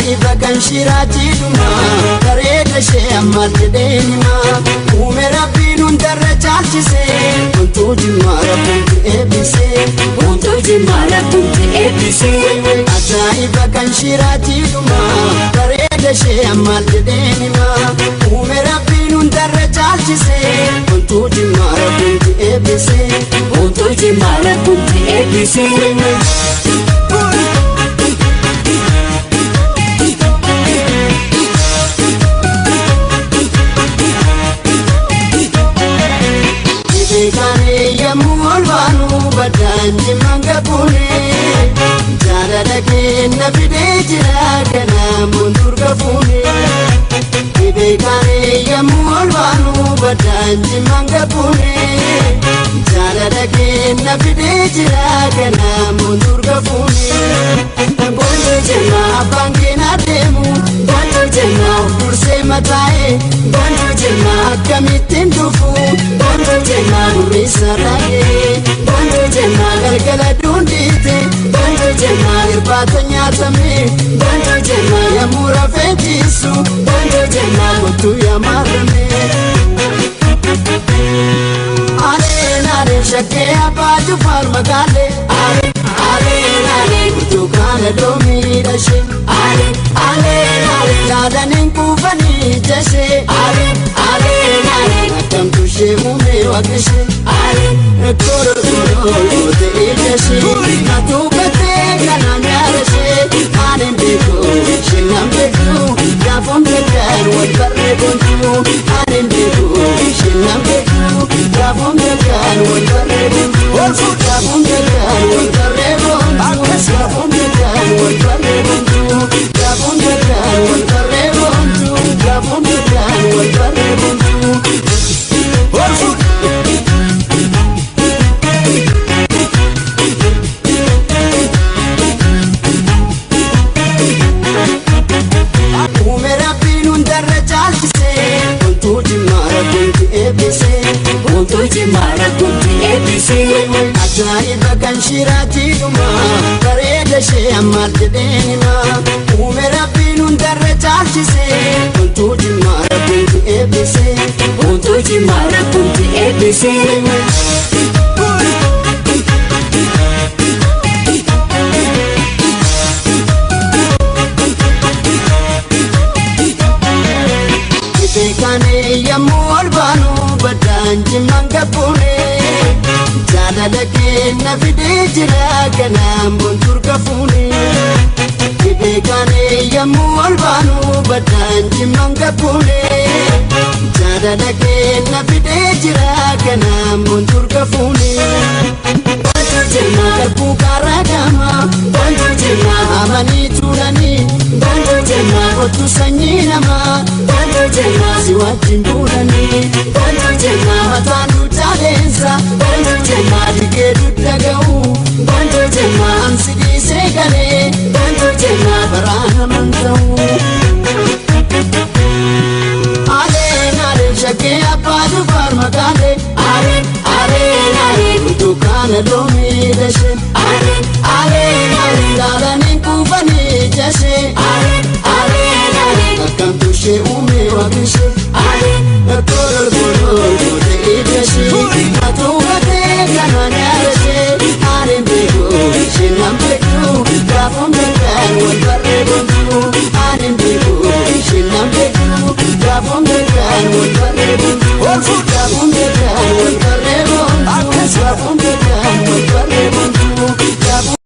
ajaa'iba kan shiraatti dhuma bareeda ishee ammaatti deemima uume rabbiin hundarra caalchise wantuu jimmaa rabbuutti eebbise wantuu jimmaa rabbuutti eebbise ajaa'iba kan shiraatti dhuma bareeda ishee ammaatti deemima uume rabbiin hundarra caalchise wantuu jimmaa rabbuutti eebbise wantuu jimmaa rabbuutti eebbise. Badanji mangapune jaalala kenna fidee jira kana mundurga fuune beekane yemmuu ol baanu badanji mangapune jaalala kenna fidee jira kana mundurga fuune boonjoo jenna abbaan keenya deemu boonjoo jenna dursee mataa'e boonjoo jenna akkamittiin dhufu boonjoo jenna durreessa taa'e boonjoo jenna galgala duundite boonjoo jenna irbaata nyaatame boonjoo jenna yemmuu rafee ciisu boonjoo jenna kottuu yaamarame. Aleen shakkee abbaa Jufaar Magaalee aleen kutukaana doomii dhashee aleen yaadaniin kuufanii jashee aleen akkamtu ishee muumee waaqashee koroo ta'ee jashee natuu gattee kanaan yaadashee aleen beekuu ishee nan beekuu gaafoon beekan wal barree boontuu aleen beekuu ishee nan beekuu gaafoon beekan wal barree boontuu gaafoon beekan wal barree boontuu gaafoon beekan wal barree boontuu gaafoon beekan wal barree boontuu gaafoon beekan wal barree boontuu. Uume rabbiin hundarra caalchise wantuu jimmaa rabbuutti eebbise wantuu jimmaa rabbuutti eebbise ajaa'iba kan shiraatti dhuma bareeda ishee ammaatti deemima uume rabbiin hundarra caalchise wantuu jimmaa rabbuutti eebbise wantuu jimmaa rabbuutti eebbise. Beekane yemmuu ol baanu badanji mangapune jaalala kenna fidee jira kanaan boonturga fuune. Beekane yemmuu ol baanu badanji mangapune jaalala kenna fidee jira kanaan boonturga fuune. Boonjoo jenna garbuu karaa gama boonjoo jenna amanii tuulanii boonjoo jenna kottu sanyii namaa boonjoo jenna si wajjin buulanii boonjoo jenna mataan duudaaleensa boonjoo jenna dhigee dudda ga'u boonjoo jenna ansi dhiisee galee boonjoo jenna baraan haman ta'u. Aleen shakkee abbaa Jufaar Magaalee aleen kutukaana doomii dhashee aleen yaadaniin kuufanii jashee akkamtu ishee uumee waaqashee koroo ta'ee jashee natuu gattee kanaan yaadashee aleen beekuu ishee nan beekuu gaafoon beekan wal barree boontuu aleen beekuu ishee nan beekuu gaafoon beekan wal barree boontuu gaafoon beekan wal barree boontuu.